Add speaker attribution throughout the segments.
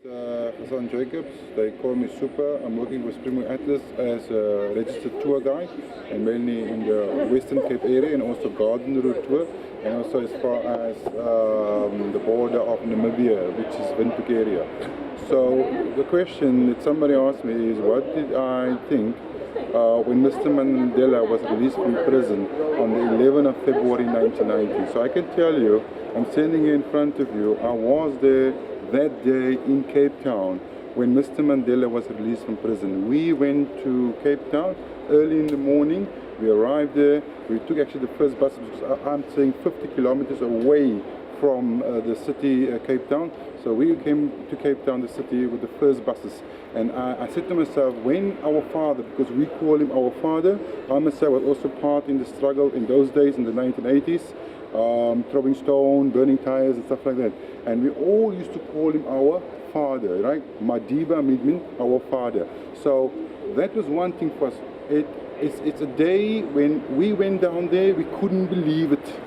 Speaker 1: Hassan Jacobs, they call me Super. I'm working with Springboard Atlas as a registered tour guide, and mainly in the Western Cape area, and also Garden Route tour, and also as far as the border of Namibia, which is Windhoek area. So the question that somebody asked me is, what did I think when Mr. Mandela was released from prison on the 11th of February 1990. So I can tell you, I'm standing here in front of you, I was there that day in Cape Town when Mr. Mandela was released from prison. We went to Cape Town early in the morning. We arrived there. We took actually the first bus, because I'm saying 50 kilometers away from the city, Cape Town. So we came to Cape Town, the city, with the first buses. And I said to myself, when our father, because we call him our father, I myself was also part in the struggle in those days, in the 1980s, throwing stone, burning tires and stuff like that. And we all used to call him our father, right? Madiba means our father. So that was one thing for us. It's a day when we went down there, we couldn't believe it.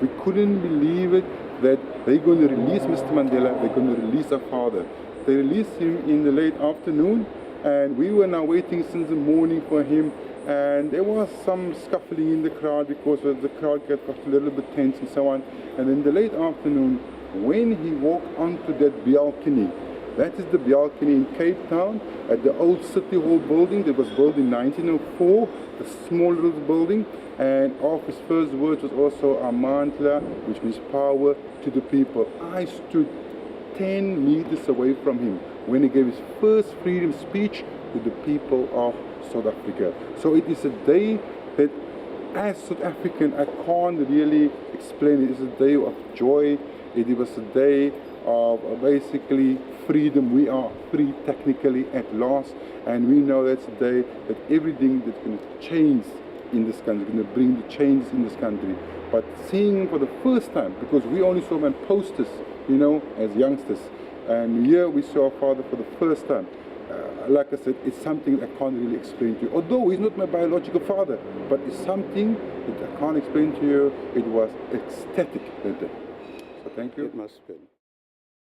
Speaker 1: We couldn't believe it that they're going to release Mr. Mandela, they're going to release our father. They released him in the late afternoon, and we were now waiting since the morning for him. And there was some scuffling in the crowd because the crowd got a little bit tense and so on. And in the late afternoon, when he walked onto that balcony, that is the balcony in Cape Town at the old City Hall building that was built in 1904, the small little building. And of his first words was also Mandela, which means power to the people. I stood 10 meters away from him when he gave his first freedom speech to the people of South Africa. So it is a day that, as South African, I can't really explain it. It's a day of joy. It was a day of basically freedom. We are free technically at last, and we know that's a day that everything that's going to change in this country, going to bring the changes in this country. But seeing him for the first time, because we only saw him on posters, you know, as youngsters, and here we saw our father for the first time. Like I said, it's something I can't really explain to you. Although he's not my biological father, but it's something that I can't explain to you. It was ecstatic that day. So thank you.
Speaker 2: It must have been.